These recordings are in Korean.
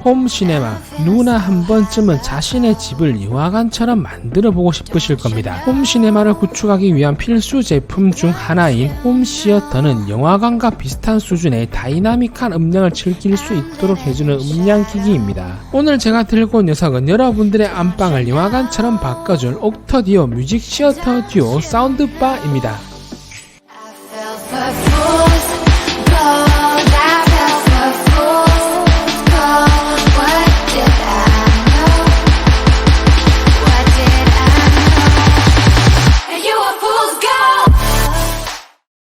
홈시네마, 누구나 한 번쯤은 자신의 집을 영화관처럼 만들어보고 싶으실 겁니다. 홈시네마를 구축하기 위한 필수 제품 중 하나인 홈시어터는 영화관과 비슷한 수준의 다이나믹한 음량을 즐길 수 있도록 해주는 음량기기입니다. 오늘 제가 들고 온 녀석은 여러분들의 안방을 영화관처럼 바꿔줄 옥터디오 뮤직 시어터 듀오 사운드바입니다.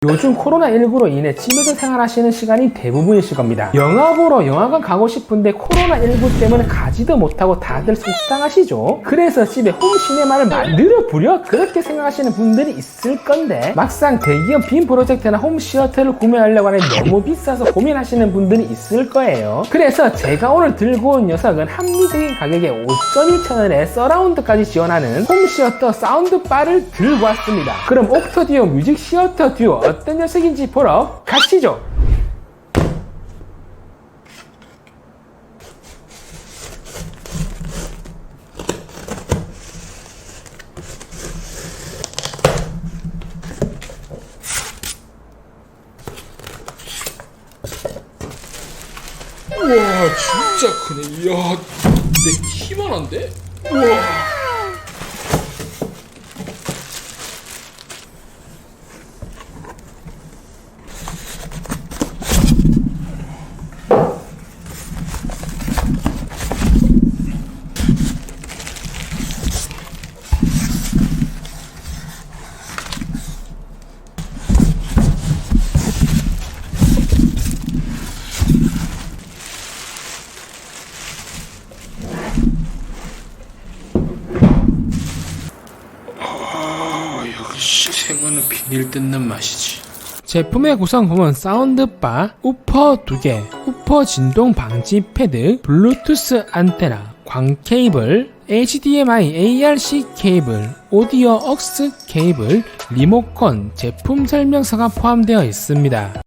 요즘 코로나19로 인해 집에서 생활하시는 시간이 대부분이실 겁니다. 영화 보러 영화관 가고 싶은데 코로나19 때문에 가지도 못하고 다들 속상하시죠? 그래서 집에 홈시네마를 만들어보려 그렇게 생각하시는 분들이 있을 건데 막상 대기업 빔 프로젝트나 홈시어터를 구매하려고 하니 너무 비싸서 고민하시는 분들이 있을 거예요. 그래서 제가 오늘 들고 온 녀석은 합리적인 가격에 5.1천원에 서라운드까지 지원하는 홈시어터 사운드바를 들고 왔습니다. 그럼 옥터디오 뮤직 시어터 듀오 어떤 녀석인지 보러 가시죠. 우와 진짜 크네. 이야 내 키만한데? 우와. 역시 생화는 비닐 뜯는 맛이지. 제품의 구성품은 사운드바, 우퍼 2개, 우퍼 진동 방지 패드, 블루투스 안테나, 광 케이블, HDMI ARC 케이블, 오디오 억스 케이블, 리모컨, 제품 설명서가 포함되어 있습니다.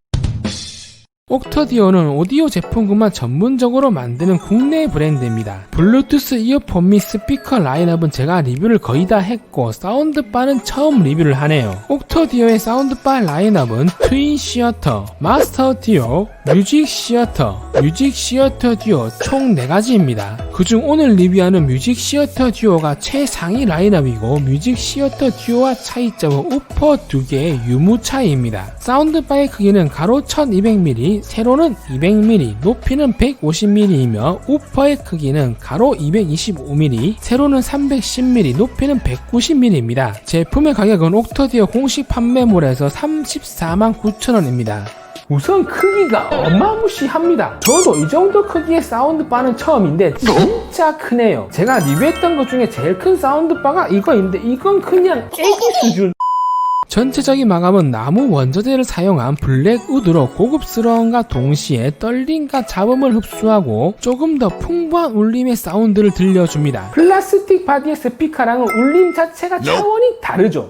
옥터디오는 오디오 제품군만 전문적으로 만드는 국내 브랜드입니다. 블루투스 이어폰 및 스피커 라인업은 제가 리뷰를 거의 다 했고 사운드바는 처음 리뷰를 하네요. 옥터디오의 사운드바 라인업은 트윈 시어터, 마스터 듀오, 뮤직 시어터, 뮤직 시어터 듀오 총 4가지입니다. 그중 오늘 리뷰하는 뮤직 시어터 듀오가 최상위 라인업이고 뮤직 시어터 듀오와 차이점은 우퍼 2개의 유무 차이입니다. 사운드바의 크기는 가로 1200mm, 세로는 200mm, 높이는 150mm이며 우퍼의 크기는 가로 225mm, 세로는 310mm, 높이는 190mm입니다. 제품의 가격은 옥터디오 공식 판매몰에서 349,000원입니다. 우선 크기가 어마무시합니다. 저도 이 정도 크기의 사운드바는 처음인데 진짜 크네요. 제가 리뷰했던 것 중에 제일 큰 사운드바가 이거인데 이건 그냥 애기 수준. 전체적인 마감은 나무 원저대를 사용한 블랙 우드로 고급스러움과 동시에 떨림과 잡음을 흡수하고 조금 더 풍부한 울림의 사운드를 들려줍니다. 플라스틱 바디의 스피커랑은 울림 자체가 차원이 다르죠.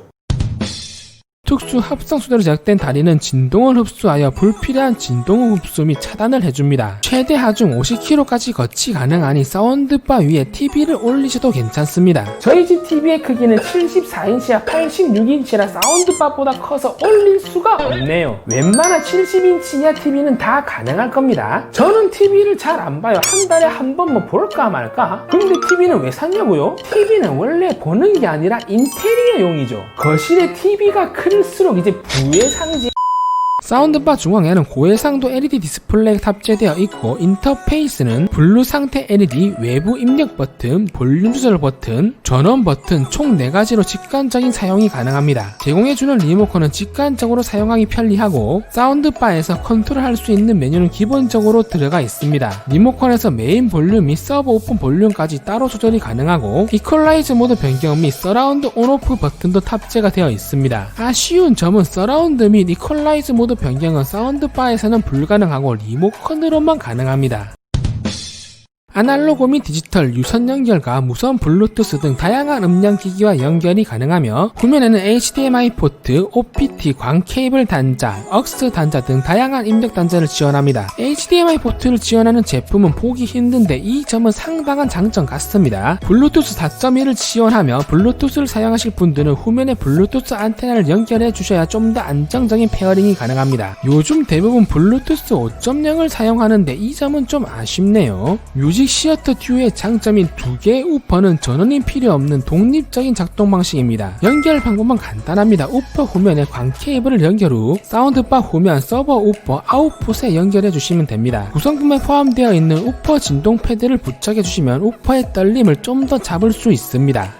특수 합성 소재로 제작된 다리는 진동을 흡수하여 불필요한 진동 흡수 및 차단을 해줍니다. 최대 하중 50kg까지 거치 가능하니 사운드바 위에 TV를 올리셔도 괜찮습니다. 저희 집 TV의 크기는 74인치와 86인치라 사운드바보다 커서 올릴 수가 없네요. 웬만한 70인치 이하 TV는 다 가능할 겁니다. 저는 TV를 잘 안 봐요. 한 달에 한 번 뭐 볼까 말까? 근데 TV는 왜 샀냐고요? TV는 원래 보는 게 아니라 인테리어용이죠. 거실에 TV가 클수록 이제 부의 상징. 사운드바 중앙에는 고해상도 LED 디스플레이가 탑재되어 있고 인터페이스는 블루 상태 LED, 외부 입력 버튼, 볼륨 조절 버튼, 전원 버튼 총 4가지로 직관적인 사용이 가능합니다. 제공해주는 리모컨은 직관적으로 사용하기 편리하고 사운드바에서 컨트롤할 수 있는 메뉴는 기본적으로 들어가 있습니다. 리모컨에서 메인 볼륨 및 서브 오픈 볼륨까지 따로 조절이 가능하고 이퀄라이즈 모드 변경 및 서라운드 온오프 버튼도 탑재가 되어 있습니다. 아쉬운 점은 서라운드 및 이퀄라이즈 모드 변경은 사운드바에서는 불가능하고 리모컨으로만 가능합니다. 아날로그 및 디지털, 유선 연결과 무선 블루투스 등 다양한 음량 기기와 연결이 가능하며 후면에는 HDMI 포트, OPT, 광 케이블 단자, aux 단자 등 다양한 입력 단자를 지원합니다. HDMI 포트를 지원하는 제품은 보기 힘든데 이 점은 상당한 장점 같습니다. 블루투스 4.1을 지원하며 블루투스를 사용하실 분들은 후면에 블루투스 안테나를 연결해 주셔야 좀 더 안정적인 페어링이 가능합니다. 요즘 대부분 블루투스 5.0을 사용하는데 이 점은 좀 아쉽네요. 뮤직 시어터 듀오의 장점인 두 개의 우퍼는 전원이 필요 없는 독립적인 작동 방식입니다. 연결 방법은 간단합니다. 우퍼 후면에 광 케이블을 연결 후 사운드바 후면 서버 우퍼 아웃풋에 연결해 주시면 됩니다. 구성품에 포함되어 있는 우퍼 진동 패드를 부착해 주시면 우퍼의 떨림을 좀 더 잡을 수 있습니다.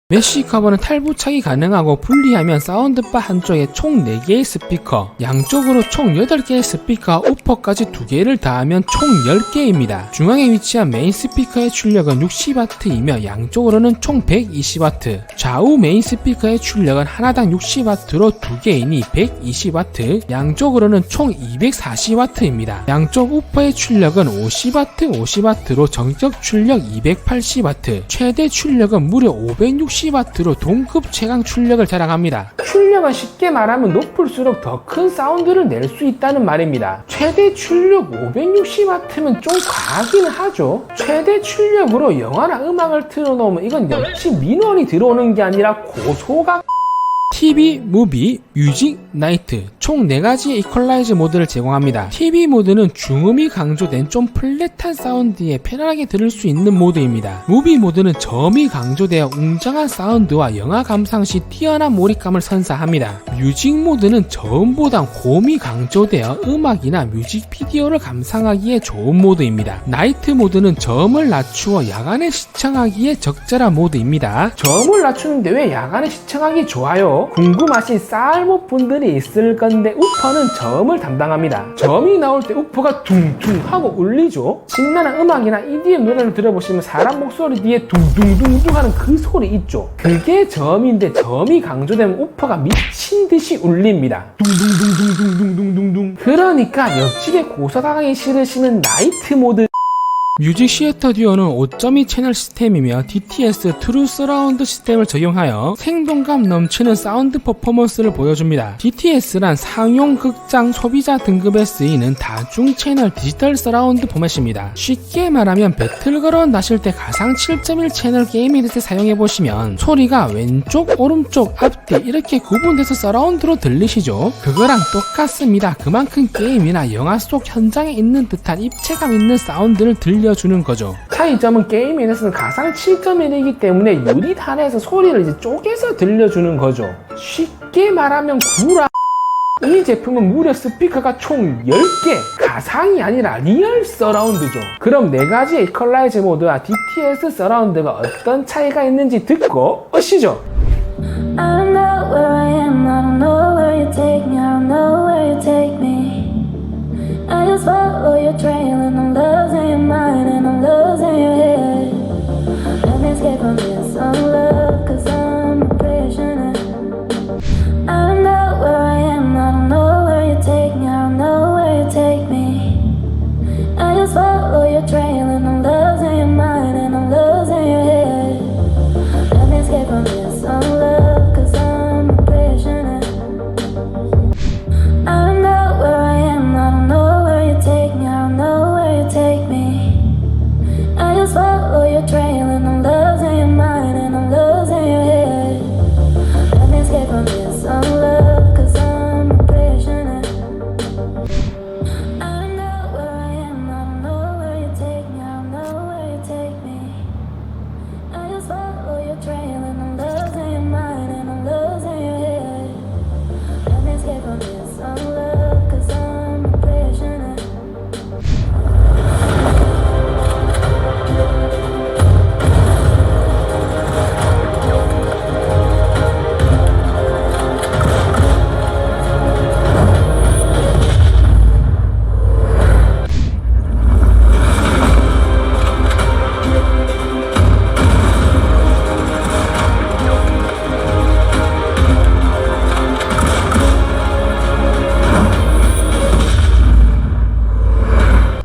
메쉬 커버는 탈부착이 가능하고 분리하면 사운드바 한쪽에 총 4개의 스피커, 양쪽으로 총 8개의 스피커와 우퍼까지 2개를 더하면 총 10개입니다. 중앙에 위치한 메인 스피커의 출력은 60W이며 양쪽으로는 총 120W, 좌우 메인 스피커의 출력은 하나당 60W로 2개이니 120W, 양쪽으로는 총 240W입니다. 양쪽 우퍼의 출력은 50W, 50W로 전격 출력 280W, 최대 출력은 무려 560W로 동급 최강 출력을 자랑합니다. 출력은 쉽게 말하면 높을수록 더 큰 사운드를 낼 수 있다는 말입니다. 최대 출력 560W면 좀 과하긴 하죠. 최대 출력으로 영화나 음악을 틀어놓으면 이건 역시 민원이 들어오는 게 아니라 고소가 TV, 무비, 뮤직, 나이트 총 4가지의 이퀄라이즈 모드를 제공합니다. TV 모드는 중음이 강조된 좀 플랫한 사운드에 편안하게 들을 수 있는 모드입니다. 무비 모드는 저음이 강조되어 웅장한 사운드와 영화 감상 시 뛰어난 몰입감을 선사합니다. 뮤직 모드는 저음보단 고음이 강조되어 음악이나 뮤직비디오를 감상하기에 좋은 모드입니다. 나이트 모드는 저음을 낮추어 야간에 시청하기에 적절한 모드입니다. 저음을 낮추는데 왜 야간에 시청하기 좋아요? 궁금하신 쌀못 분들이 있을 건데 우퍼는 저음을 담당합니다. 저음이 나올 때 우퍼가 둥둥 하고 울리죠. 신나는 음악이나 EDM 노래를 들어보시면 사람 목소리 뒤에 둥둥둥둥 하는 그 소리 있죠. 그게 저음인데 저음이 강조되면 우퍼가 미친 듯이 울립니다. 둥둥둥둥둥둥둥둥. 그러니까 옆집에 고소당하기 싫으시면 나이트 모드. 뮤직 시어터 듀오는 5.2 채널 시스템이며 DTS 트루 서라운드 시스템을 적용하여 생동감 넘치는 사운드 퍼포먼스를 보여줍니다. DTS란 상용 극장 소비자 등급에 쓰이는 다중 채널 디지털 서라운드 포맷입니다. 쉽게 말하면 배틀그라운드 하실 때 가상 7.1 채널 게임 헤드셋 사용해보시면 소리가 왼쪽, 오른쪽, 앞뒤 이렇게 구분돼서 서라운드로 들리시죠? 그거랑 똑같습니다. 그만큼 게임이나 영화 속 현장에 있는 듯한 입체감 있는 사운드를 들려주는 거죠. 차이점은 게임에서는 가상 7.1이기 때문에 유닛 안에서 소리를 이제 쪼개서 들려주는 거죠. 쉽게 말하면 구라. 이 제품은 무려 스피커가 총 10개, 가상이 아니라 리얼 서라운드죠. 그럼 4가지의 이퀄라이즈 모드와 DTS 서라운드가 어떤 차이가 있는지 듣고 오시죠. I don't know where I am, I don't know where you take me, I don't know where you take me. I just follow your trail and I'm losing your mind and I'm losing your head. Let me escape from this love, cause I'm a prisoner. I don't know where I am, I don't know where you take me, I don't know where you take me. I just follow your trail and I'm losing your mind and I'm losing your head. Let me escape from this love, cause I'm a prisoner. I don't know where I am, I don't know where you take me, I don't know where you take me. I just follow your trail and I'm losing your mind and I'm losing your head. Let me escape from this love, cause I'm a prisoner. I don't know where I am, I don't know where you take me, I don't know where you take me. I just follow your trail and I'm losing your mind and I'm losing your head. Let me escape from this love, cause I'm a prisoner.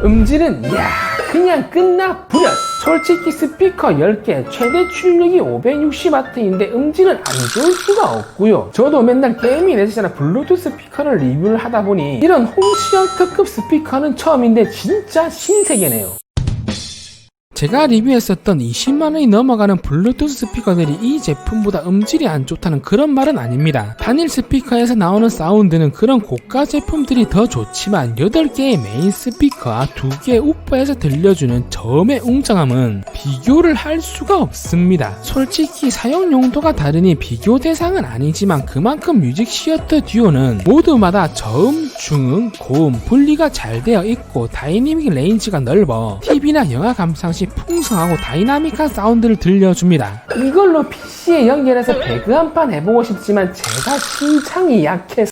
음질은 이야 그냥 그냥 끝나버렸어. 솔직히 스피커 10개 최대 출력이 560W인데 음질은 안 좋을 수가 없고요. 저도 맨날 게임이 내지잖아 블루투스 스피커를 리뷰를 하다 보니 이런 홈시어터급 스피커는 처음인데 진짜 신세계네요. 제가 리뷰했었던 20만원이 넘어가는 블루투스 스피커들이 이 제품보다 음질이 안 좋다는 그런 말은 아닙니다. 단일 스피커에서 나오는 사운드는 그런 고가 제품들이 더 좋지만 8개의 메인 스피커와 2개의 우퍼에서 들려주는 저음의 웅장함은 비교를 할 수가 없습니다. 솔직히 사용 용도가 다르니 비교 대상은 아니지만 그만큼 뮤직 시어터 듀오는 모두마다 저음, 중음, 고음 분리가 잘 되어 있고 다이내믹 레인지가 넓어 TV나 영화 감상 시 풍성하고 다이나믹한 사운드를 들려줍니다. 이걸로 PC에 연결해서 배그 한판 해보고 싶지만 제가 신창이 약해서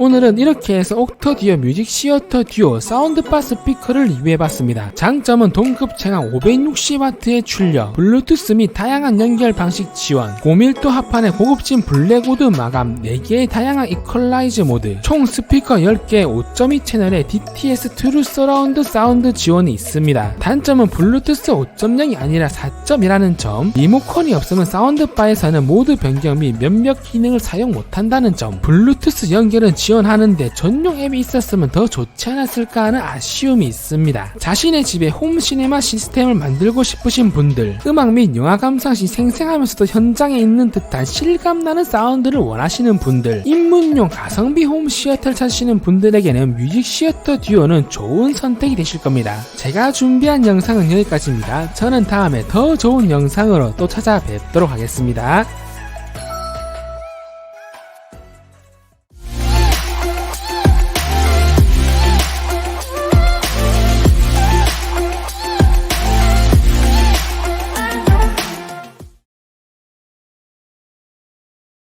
오늘은 이렇게 해서 옥터디오 뮤직 시어터 듀오 사운드바 스피커를 리뷰해봤습니다. 장점은 동급 최강 560W의 출력, 블루투스 및 다양한 연결 방식 지원, 고밀도 합판의 고급진 블랙우드 마감, 4개의 다양한 이퀄라이즈 모드, 총 스피커 10개 5.2 채널에 DTS 트루 서라운드 사운드 지원이 있습니다. 단점은 블루투스 5.0이 아니라 4.2라는 점, 리모컨이 없으면 사운드바에서는 모드 변경 및 몇몇 기능을 사용 못한다는 점, 블루투스 연결은 지원하는데 전용 앱이 있었으면 더 좋지 않았을까 하는 아쉬움이 있습니다. 자신의 집에 홈 시네마 시스템을 만들고 싶으신 분들, 음악 및 영화 감상 시 생생하면서도 현장에 있는 듯한 실감나는 사운드를 원하시는 분들, 입문용 가성비 홈 시어터를 찾으시는 분들에게는 뮤직 시어터 듀오는 좋은 선택이 되실 겁니다. 제가 준비한 영상은 여기까지입니다. 저는 다음에 더 좋은 영상으로 또 찾아뵙도록 하겠습니다.